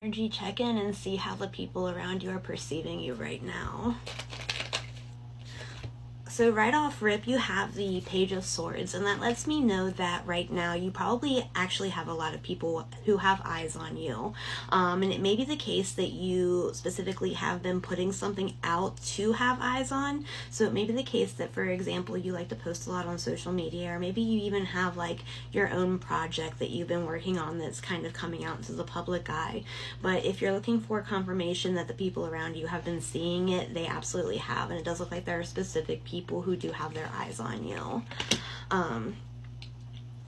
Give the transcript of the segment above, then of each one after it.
Energy check in and see how the people around you are perceiving you right now. So right off rip, you have the Page of Swords, and that lets me know that right now you probably actually have a lot of people who have eyes on you. And it may be the case that you specifically have been putting something out to have eyes on. So it may be the case that, for example, you like to post a lot on social media, or maybe you even have like your own project that you've been working on that's kind of coming out into the public eye. But if you're looking for confirmation that the people around you have been seeing it, they absolutely have. And it does look like there are specific people who do have their eyes on you. And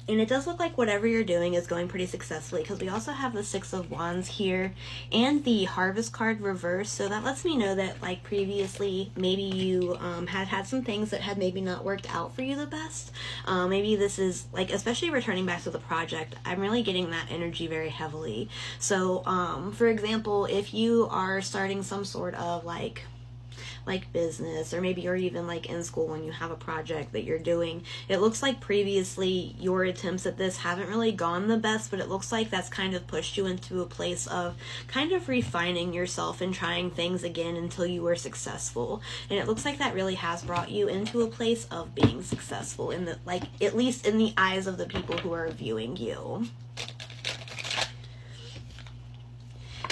it does look like whatever you're doing is going pretty successfully, because we also have the Six of Wands here and the Harvest card reversed. So that lets me know that, like, previously maybe you had some things that had maybe not worked out for you the best. Maybe this is like, especially returning back to the project, I'm really getting that energy very heavily. So for example, if you are starting some sort of like business, or maybe you're even like in school when you have a project that you're doing, it looks like previously your attempts at this haven't really gone the best, but it looks like that's kind of pushed you into a place of kind of refining yourself and trying things again until you were successful. And it looks like that really has brought you into a place of being successful in the, like, at least in the eyes of the people who are viewing you.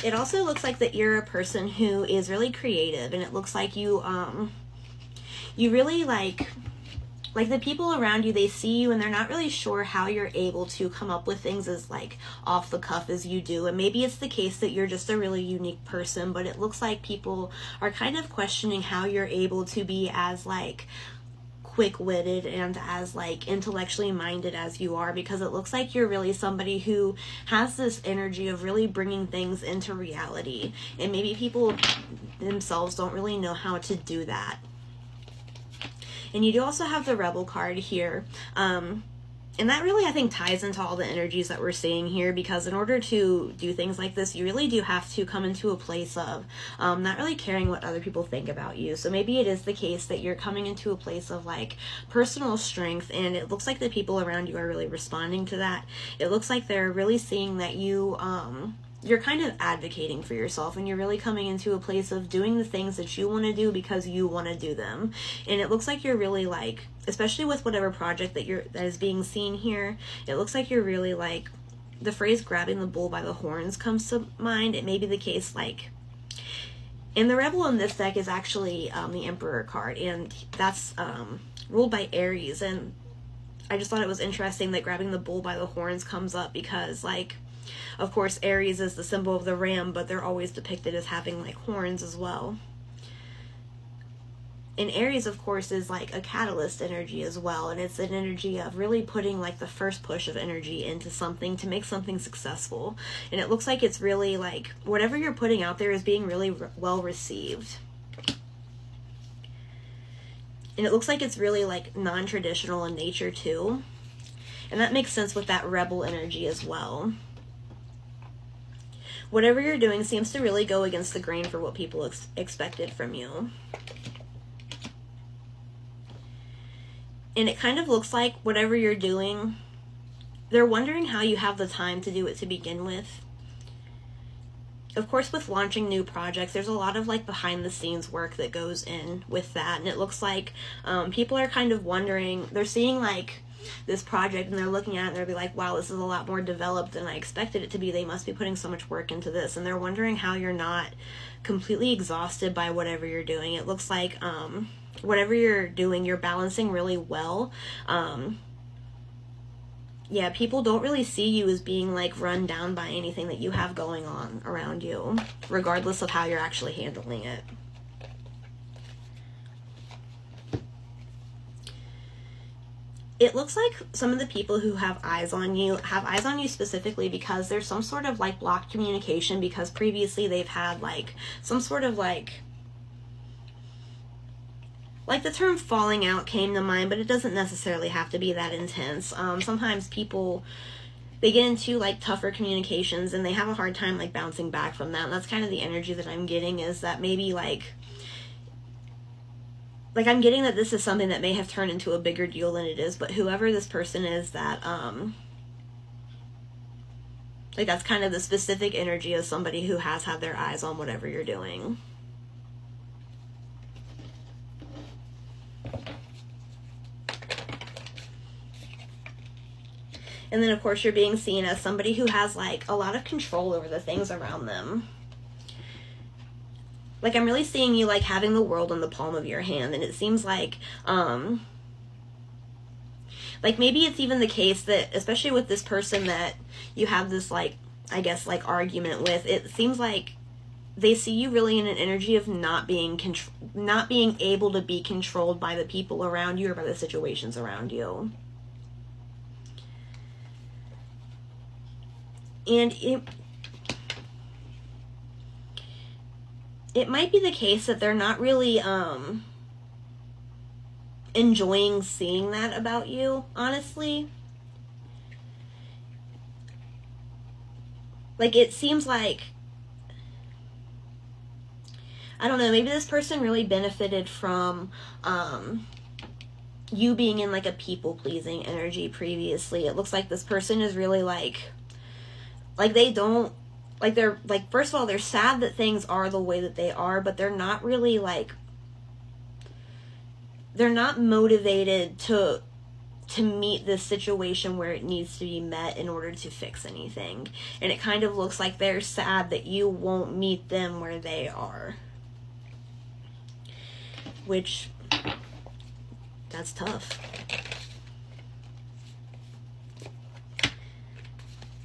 It also looks like that you're a person who is really creative, and it looks like you really like the people around you, they see you and they're not really sure how you're able to come up with things as like off the cuff as you do. And maybe it's the case that you're just a really unique person, but it looks like people are kind of questioning how you're able to be as like quick-witted and as like intellectually minded as you are, because it looks like you're really somebody who has this energy of really bringing things into reality, and maybe people themselves don't really know how to do that. And you do also have the Rebel card here, and that really, I think, ties into all the energies that we're seeing here, because in order to do things like this, you really do have to come into a place of not really caring what other people think about you. So maybe it is the case that you're coming into a place of like personal strength, and it looks like the people around you are really responding to that. It looks like they're really seeing that you're kind of advocating for yourself, and you're really coming into a place of doing the things that you want to do because you want to do them. And it looks like you're really like, especially with whatever project that is being seen here, it looks like you're really like, the phrase grabbing the bull by the horns comes to mind. It may be the case like, and the Rebel in this deck is actually the Emperor card, and that's ruled by Aries. And I just thought it was interesting that grabbing the bull by the horns comes up, because like, of course, Aries is the symbol of the ram, but they're always depicted as having like horns as well. And Aries, of course, is like a catalyst energy as well, and it's an energy of really putting like the first push of energy into something to make something successful. And it looks like it's really like whatever you're putting out there is being really well received. And it looks like it's really like non-traditional in nature too. And that makes sense with that Rebel energy as well. Whatever you're doing seems to really go against the grain for what people expected from you. And it kind of looks like whatever you're doing, they're wondering how you have the time to do it to begin with. Of course, with launching new projects, there's a lot of like behind the scenes work that goes in with that. And it looks like people are kind of wondering, they're seeing like this project and they're looking at it and they'll be like, wow, this is a lot more developed than I expected it to be. They must be putting so much work into this. And they're wondering how you're not completely exhausted by whatever you're doing. It looks like whatever you're doing, you're balancing really well. Yeah, people don't really see you as being like run down by anything that you have going on around you, regardless of how you're actually handling it. It looks like some of the people who have eyes on you specifically because there's some sort of like blocked communication, because previously they've had like some sort of like the term falling out came to mind, but it doesn't necessarily have to be that intense. Sometimes people, they get into like tougher communications and they have a hard time like bouncing back from that. And that's kind of the energy that I'm getting, is that maybe like I'm getting that this is something that may have turned into a bigger deal than it is, but whoever this person is that Like, that's kind of the specific energy of somebody who has had their eyes on whatever you're doing. And then, of course, you're being seen as somebody who has, like, a lot of control over the things around them. Like, I'm really seeing you, like, having the world in the palm of your hand. And it seems like maybe it's even the case that, especially with this person that you have this, like, I guess, like, argument with, it seems like they see you really in an energy of not being able to be controlled by the people around you or by the situations around you. And it might be the case that they're not really enjoying seeing that about you, honestly. Like, it seems like, I don't know, maybe this person really benefited from you being in, like, a people-pleasing energy previously. It looks like this person is really, like they don't, like, they're, like, first of all, they're sad that things are the way that they are, but they're not really, like, they're not motivated to meet this situation where it needs to be met in order to fix anything. And it kind of looks like they're sad that you won't meet them where they are. Which, that's tough.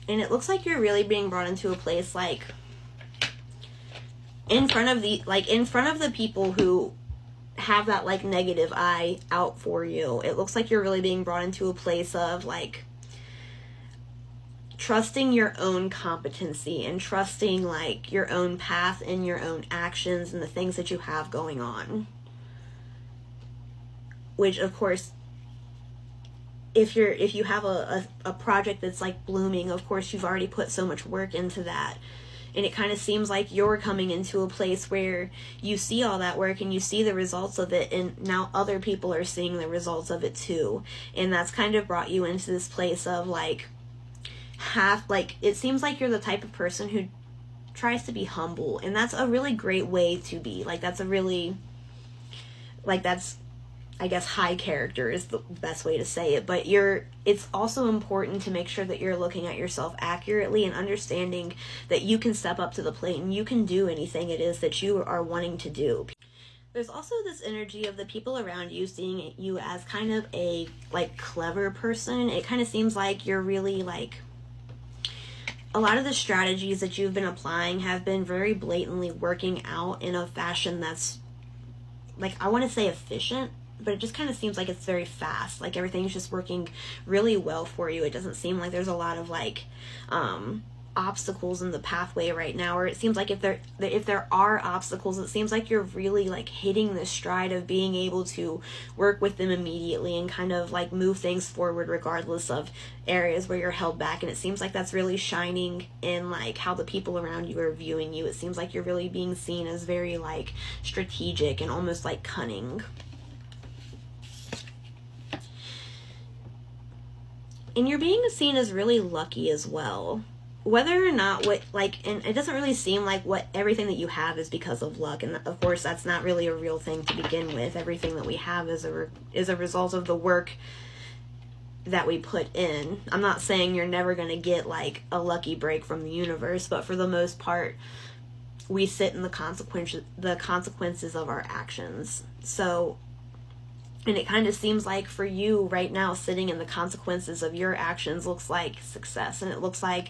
And it looks like you're really being brought into a place, like, in front of the people who have that, like, negative eye out for you. It looks like you're really being brought into a place of, like, trusting your own competency and trusting, like, your own path and your own actions and the things that you have going on. Which, of course, if you have a project that's, like, blooming, of course you've already put so much work into that, and it kind of seems like you're coming into a place where you see all that work and you see the results of it, and now other people are seeing the results of it too, and that's kind of brought you into this place of, like, it seems like you're the type of person who tries to be humble, and that's a really great way to be. Like, that's a really, like, that's, I guess, high character is the best way to say it, but it's also important to make sure that you're looking at yourself accurately and understanding that you can step up to the plate and you can do anything it is that you are wanting to do. There's also this energy of the people around you seeing you as kind of a, like, clever person. It kind of seems like you're really, like, a lot of the strategies that you've been applying have been very blatantly working out in a fashion that's, like, I want to say efficient, but it just kind of seems like it's very fast. Like, everything's just working really well for you. It doesn't seem like there's a lot of, like, obstacles in the pathway right now, or it seems like if there are obstacles, it seems like you're really, like, hitting this stride of being able to work with them immediately and kind of, like, move things forward regardless of areas where you're held back. And it seems like that's really shining in, like, how the people around you are viewing you. It seems like you're really being seen as very, like, strategic and almost, like, cunning. And you're being seen as really lucky as well. Whether or not and it doesn't really seem like everything that you have is because of luck. And of course, that's not really a real thing to begin with. Everything that we have is a result of the work that we put in. I'm not saying you're never going to get, like, a lucky break from the universe, but for the most part, we sit in the consequences of our actions. So, and it kind of seems like for you right now, sitting in the consequences of your actions looks like success, and it looks like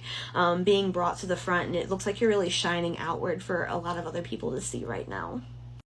being brought to the front, and it looks like you're really shining outward for a lot of other people to see right now.